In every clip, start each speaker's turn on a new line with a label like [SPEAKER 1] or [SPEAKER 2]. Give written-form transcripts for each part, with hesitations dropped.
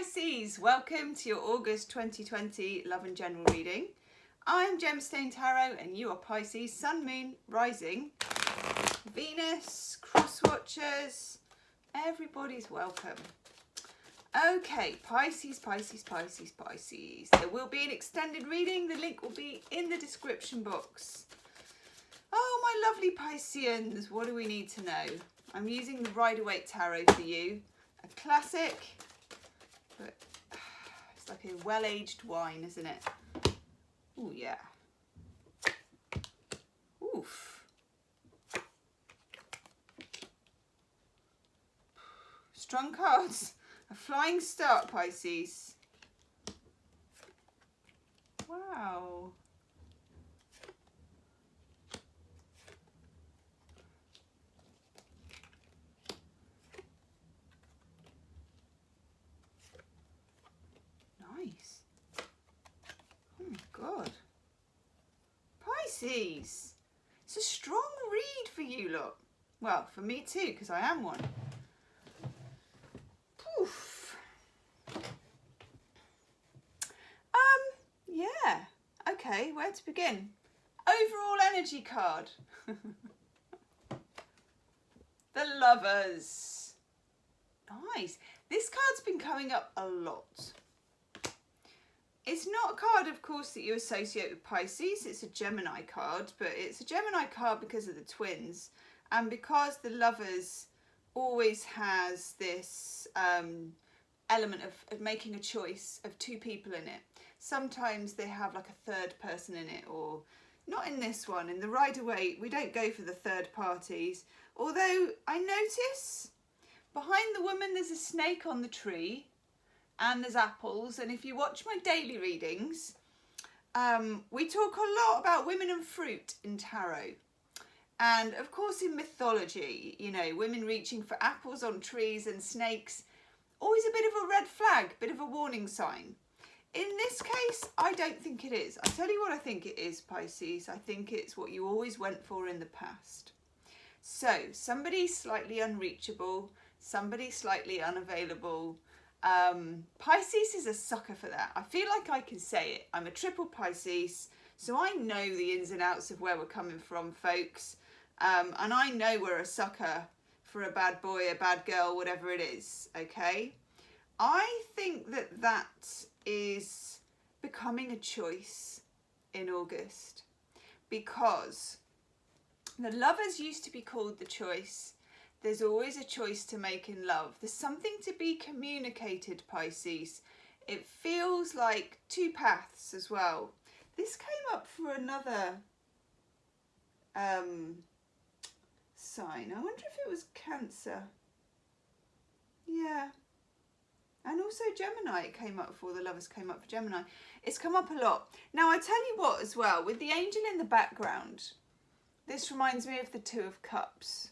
[SPEAKER 1] Pisces, welcome to your August 2020 Love and General reading. I'm Gemstone Tarot and you are Pisces, Sun, Moon, Rising, Venus, Cross Watchers, everybody's welcome. Okay, Pisces. There will be an extended reading, the link will be in the description box. Oh, my lovely Pisceans, what do we need to know? I'm using the Rider-Waite Tarot for you, a classic. But it's like a well-aged wine, isn't it? Oh yeah. Oof. Strong cards. A flying start, Pisces. Wow. Nice. Oh my God. Pisces. It's a strong read for you lot. Well, for me too, because I am one. Poof. Yeah. Okay, where to begin? Overall energy card. The Lovers. Nice. This card's been coming up a lot. It's not a card, of course, that you associate with Pisces. It's a Gemini card, but it's a Gemini card because of the twins and because the Lovers always has this element of making a choice of two people in it. Sometimes they have like a third person in it, or not in this one. In the Rider-Waite, we don't go for the third parties. Although I notice behind the woman there's a snake on the tree. And there's apples, and if you watch my daily readings, we talk a lot about women and fruit in tarot. And of course in mythology, you know, women reaching for apples on trees and snakes, always a bit of a red flag, bit of a warning sign. In this case, I don't think it is. I tell you what I think it is, Pisces. I think it's what you always went for in the past. So, somebody slightly unreachable, somebody slightly unavailable. Pisces is a sucker for that. I feel like I can say it. I'm a triple Pisces, so I know the ins and outs of where we're coming from, folks. And I know we're a sucker for a bad boy, a bad girl, whatever it is, okay? I think that that is becoming a choice in August because the Lovers used to be called the choice. There's always a choice to make in love. There's something to be communicated, Pisces. It feels like two paths as well. This came up for another sign. I wonder if it was Cancer. Yeah. And also Gemini it came up for. The Lovers came up for Gemini. It's come up a lot. Now I tell you what as well, with the angel in the background, this reminds me of the Two of Cups.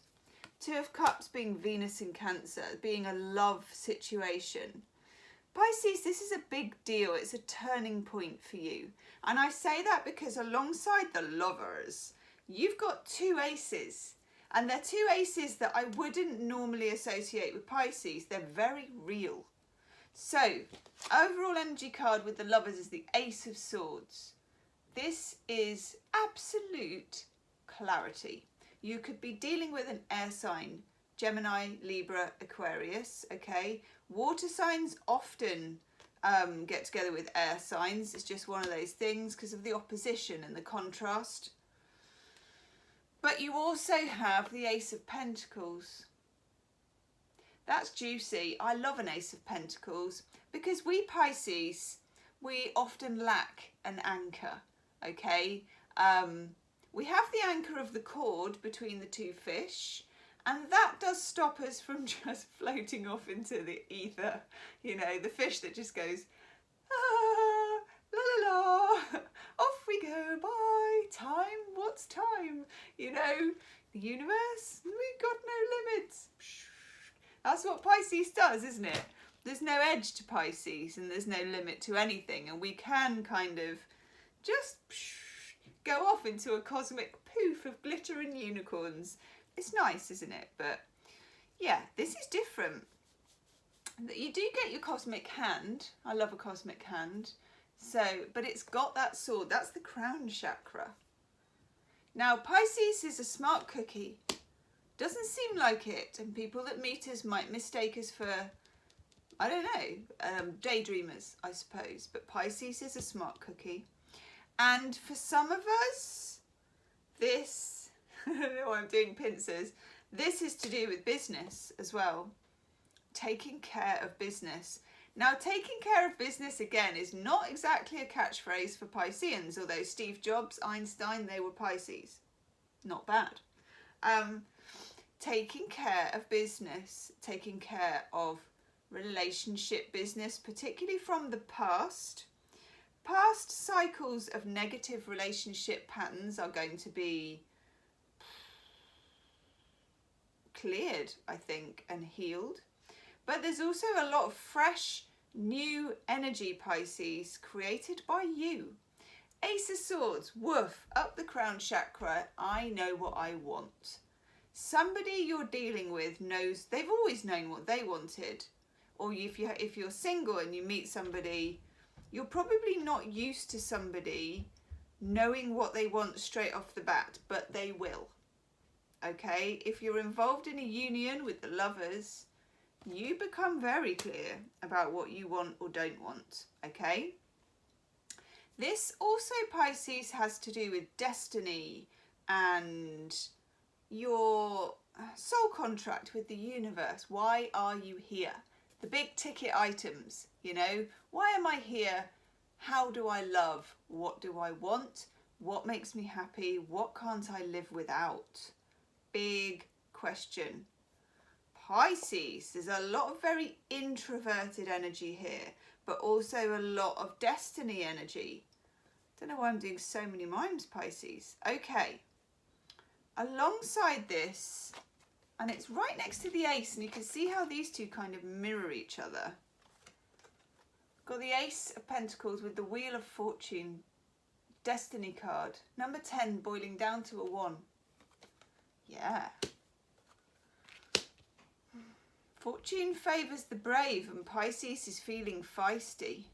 [SPEAKER 1] Two of Cups being Venus in Cancer, being a love situation. Pisces, this is a big deal. It's a turning point for you. And I say that because alongside the Lovers, you've got two aces. And they're two aces that I wouldn't normally associate with Pisces. They're very real. So, overall energy card with the Lovers is the Ace of Swords. This is absolute clarity. You could be dealing with an air sign, Gemini, Libra, Aquarius, okay? Water signs often get together with air signs. It's just one of those things because of the opposition and the contrast. But you also have the Ace of Pentacles. That's juicy. I love an Ace of Pentacles because we Pisces, we often lack an anchor, okay? We have the anchor of the cord between the two fish, and that does stop us from just floating off into the ether. You know, the fish that just goes, ah, la la la, off we go, bye, time, what's time? You know, the universe, we've got no limits. That's what Pisces does, isn't it? There's no edge to Pisces and there's no limit to anything, and we can kind of just go off into a cosmic poof of glitter and unicorns. It's nice, isn't it? But yeah, this is different. that you do get your cosmic hand. I love a cosmic hand. So, but it's got that sword. That's the crown chakra. Now, Pisces is a smart cookie. Doesn't seem like it. And people that meet us might mistake us for, I don't know, daydreamers, I suppose. But Pisces is a smart cookie. And for some of us, this, I don't know why I'm doing pincers. This is to do with business as well. Taking care of business. Now, taking care of business, again, is not exactly a catchphrase for Pisceans, although Steve Jobs, Einstein, they were Pisces. Not bad. Taking care of business, taking care of relationship business, particularly from the past. Past cycles of negative relationship patterns are going to be cleared, I think, and healed. But there's also a lot of fresh, new energy, Pisces, created by you. Ace of Swords, woof, up the crown chakra. I know what I want. Somebody you're dealing with knows, they've always known what they wanted. Or if you're single and you meet somebody, you're probably not used to somebody knowing what they want straight off the bat, but they will. Okay? If you're involved in a union with the lovers, you become very clear about what you want or don't want, okay? This also, Pisces, has to do with destiny and your soul contract with the universe. Why are you here? The big ticket items, you know? Why am I here? How do I love? What do I want? What makes me happy? What can't I live without? Big question. Pisces, there's a lot of very introverted energy here, but also a lot of destiny energy. Don't know why I'm doing so many mimes, Pisces. Okay, alongside this, and it's right next to the ace, and you can see how these two kind of mirror each other. Got the Ace of Pentacles with the Wheel of Fortune, destiny card, number 10 boiling down to a 1. Yeah. Fortune favours the brave, and Pisces is feeling feisty.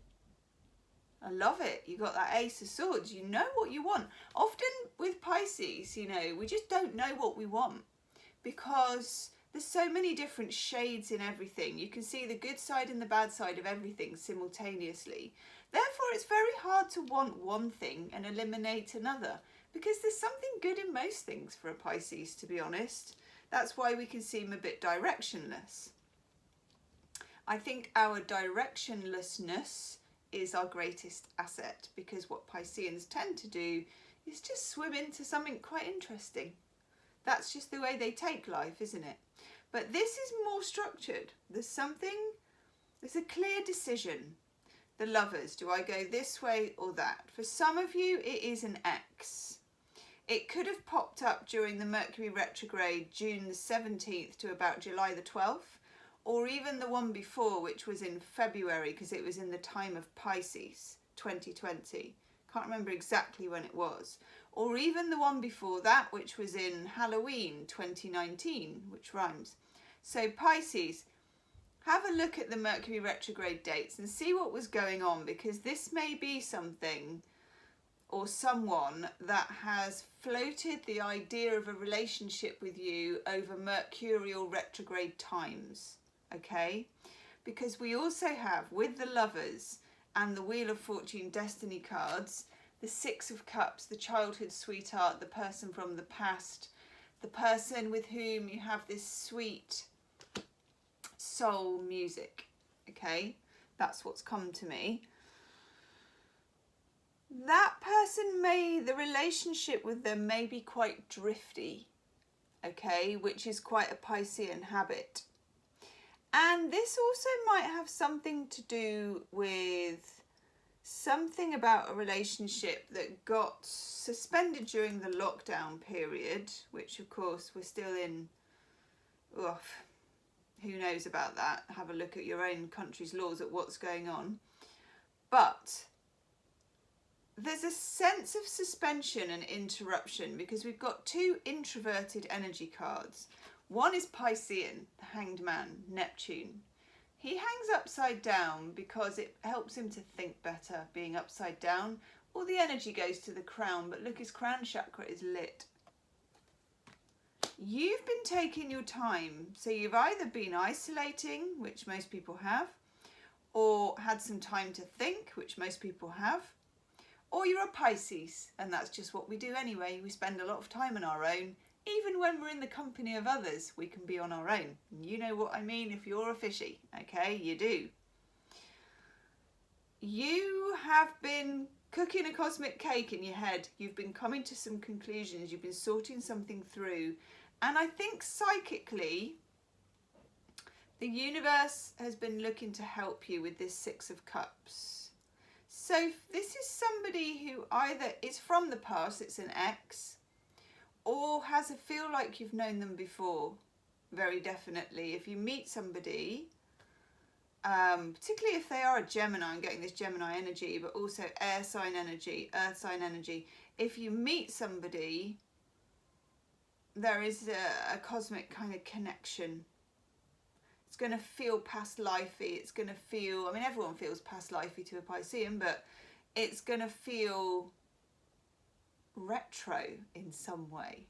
[SPEAKER 1] I love it. You got that Ace of Swords. You know what you want. Often with Pisces, you know, we just don't know what we want because there's so many different shades in everything. You can see the good side and the bad side of everything simultaneously. Therefore, it's very hard to want one thing and eliminate another because there's something good in most things for a Pisces, to be honest. That's why we can seem a bit directionless. I think our directionlessness is our greatest asset because what Pisceans tend to do is just swim into something quite interesting. That's just the way they take life, isn't it? But this is more structured. There's a clear decision. The lovers, do I go this way or that? For some of you, it is an X. It could have popped up during the Mercury retrograde, June the 17th to about July the 12th. Or even the one before, which was in February, because it was in the time of Pisces, 2020. Can't remember exactly when it was. Or even the one before that, which was in Halloween, 2019, which rhymes. So Pisces, have a look at the Mercury retrograde dates and see what was going on, because this may be something or someone that has floated the idea of a relationship with you over Mercurial retrograde times. Okay, because we also have, with the lovers and the Wheel of Fortune destiny cards, the Six of Cups, the childhood sweetheart, the person from the past, the person with whom you have this sweet soul music. Okay, that's what's come to me. That person the relationship with them may be quite drifty, okay, which is quite a Piscean habit. And this also might have something to do with something about a relationship that got suspended during the lockdown period, which of course we're still in. Who knows about that? Have a look at your own country's laws at what's going on. But there's a sense of suspension and interruption because we've got two introverted energy cards. One is Piscean, the Hanged Man, Neptune. He hangs upside down because it helps him to think better, being upside down. All the energy goes to the crown, but look, his crown chakra is lit. You've been taking your time, so you've either been isolating, which most people have, or had some time to think, which most people have, or you're a Pisces, and that's just what we do anyway. We spend a lot of time on our own. Even when we're in the company of others, we can be on our own. You know what I mean if you're a fishy, okay? You do. You have been cooking a cosmic cake in your head. You've been coming to some conclusions. You've been sorting something through. And I think psychically, the universe has been looking to help you with this Six of Cups. So this is somebody who either is from the past, it's an ex, or has a feel like you've known them before, very definitely. If you meet somebody, particularly if they are a Gemini, I'm getting this Gemini energy, but also air sign energy, earth sign energy. If you meet somebody, there is a cosmic kind of connection. It's going to feel past lifey. It's going to feel, I mean, everyone feels past lifey to a Piscean, but it's going to feel retro in some way.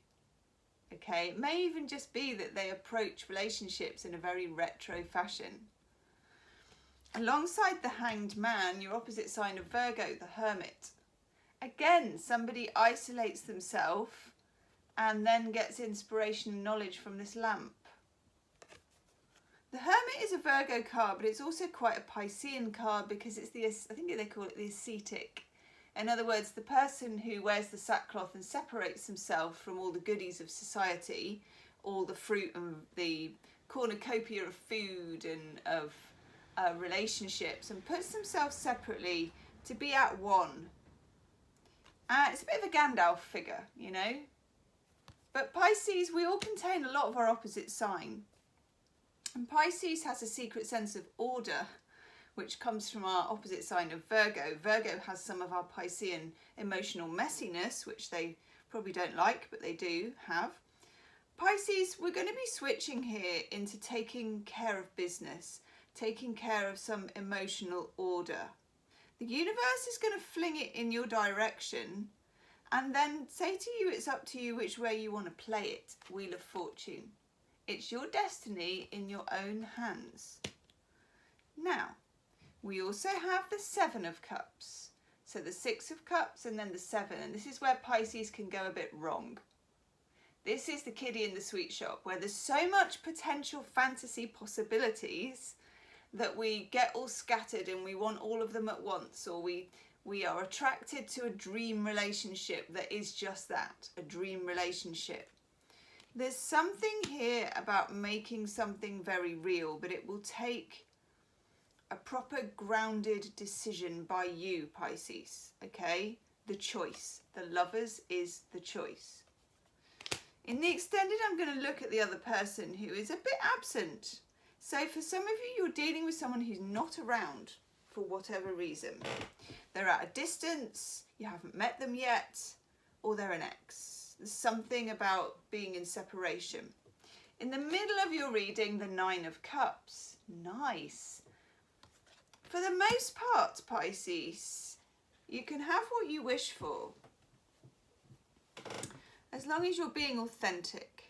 [SPEAKER 1] Okay, it may even just be that they approach relationships in a very retro fashion. Alongside the Hanged Man, your opposite sign of Virgo, the Hermit. Again, somebody isolates themselves and then gets inspiration and knowledge from this lamp. The Hermit is a Virgo card, but it's also quite a Piscean card because it's the, I think they call it the ascetic. In other words, the person who wears the sackcloth and separates himself from all the goodies of society, all the fruit and the cornucopia of food and of relationships, and puts themselves separately to be at one. It's a bit of a Gandalf figure, you know. But Pisces, we all contain a lot of our opposite sign. And Pisces has a secret sense of order, which comes from our opposite sign of Virgo. Virgo has some of our Piscean emotional messiness, which they probably don't like, but they do have. Pisces, we're going to be switching here into taking care of business, taking care of some emotional order. The universe is going to fling it in your direction and then say to you, it's up to you which way you want to play it. Wheel of Fortune. It's your destiny in your own hands. Now, we also have the Seven of Cups. So the Six of Cups and then the Seven. And this is where Pisces can go a bit wrong. This is the kiddie in the sweet shop where there's so much potential fantasy possibilities that we get all scattered and we want all of them at once, or we are attracted to a dream relationship that is just that, a dream relationship. There's something here about making something very real, but it will take a proper grounded decision by you, Pisces, okay? The choice. The Lovers is the choice. In the extended, I'm going to look at the other person who is a bit absent. So for some of you, you're dealing with someone who's not around for whatever reason. They're at a distance, you haven't met them yet, or they're an ex. There's something about being in separation. In the middle of your reading, the Nine of Cups. Nice. For the most part, Pisces, you can have what you wish for, as long as you're being authentic.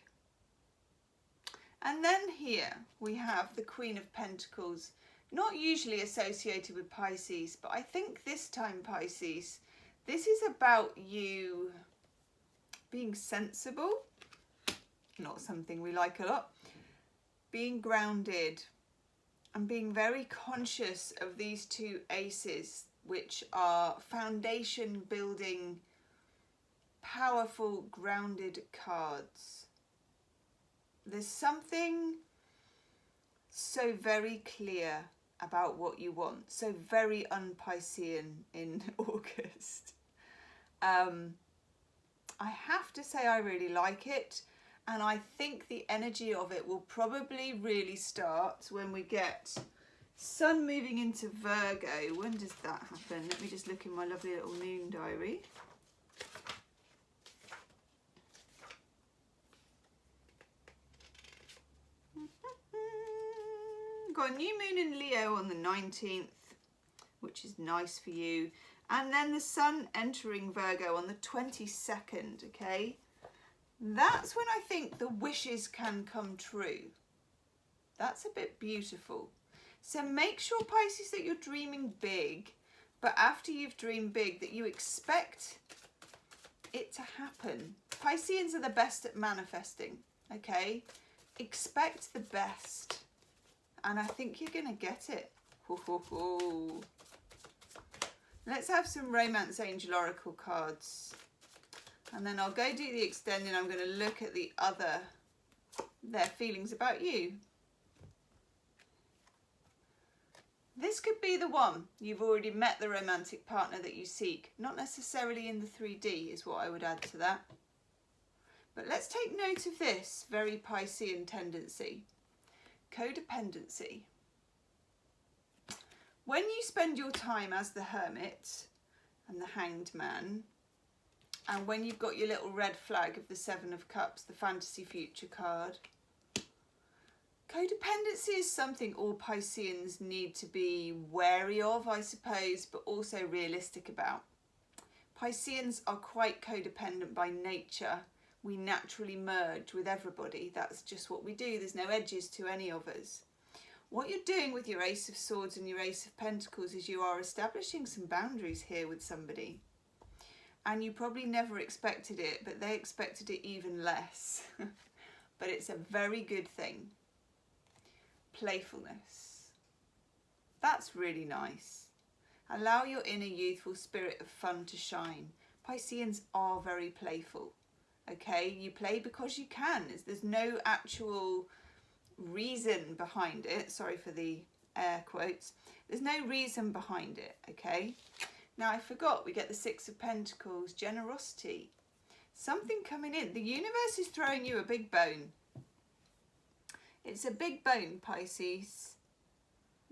[SPEAKER 1] And then here we have the Queen of Pentacles, not usually associated with Pisces, but I think this time, Pisces, this is about you being sensible, not something we like a lot, being grounded and being very conscious of these two aces, which are foundation building, powerful, grounded cards. There's something so very clear about what you want, so very un-Piscean in August. I have to say I really like it, and I think the energy of it will probably really start when we get Sun moving into Virgo. When does that happen? Let me just look in my lovely little moon diary. We've got a new moon in Leo on the 19th, which is nice for you. And then the sun entering Virgo on the 22nd, okay? That's when I think the wishes can come true. That's a bit beautiful. So make sure, Pisces, that you're dreaming big, but after you've dreamed big, that you expect it to happen. Pisceans are the best at manifesting, okay? Expect the best. And I think you're going to get it. Ho, ho, ho. Let's have some Romance Angel Oracle cards. And then I'll go do the extending. I'm going to look at their feelings about you. This could be the one. You've already met the romantic partner that you seek. Not necessarily in the 3D is what I would add to that. But let's take note of this very Piscean tendency. Codependency. When you spend your time as the Hermit and the Hanged Man, and when you've got your little red flag of the Seven of Cups, the Fantasy Future card, codependency is something all Pisceans need to be wary of, I suppose, but also realistic about. Pisceans are quite codependent by nature. We naturally merge with everybody. That's just what we do. There's no edges to any of us. What you're doing with your Ace of Swords and your Ace of Pentacles is you are establishing some boundaries here with somebody. And you probably never expected it, but they expected it even less. But it's a very good thing. Playfulness. That's really nice. Allow your inner youthful spirit of fun to shine. Pisceans are very playful. Okay, you play because you can. There's no actual reason behind it. Sorry for the air quotes. There's no reason behind it, okay? Now I forgot, we get the Six of Pentacles, generosity. Something coming in. The universe is throwing you a big bone. It's a big bone, Pisces.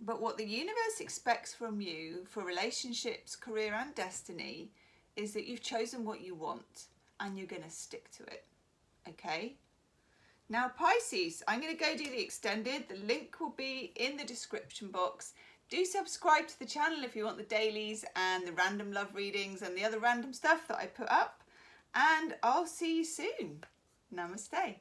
[SPEAKER 1] But what the universe expects from you for relationships, career and destiny is that you've chosen what you want and you're going to stick to it, okay? Now Pisces, I'm going to go do the extended. The link will be in the description box. Do subscribe to the channel if you want the dailies and the random love readings and the other random stuff that I put up. And I'll see you soon. Namaste.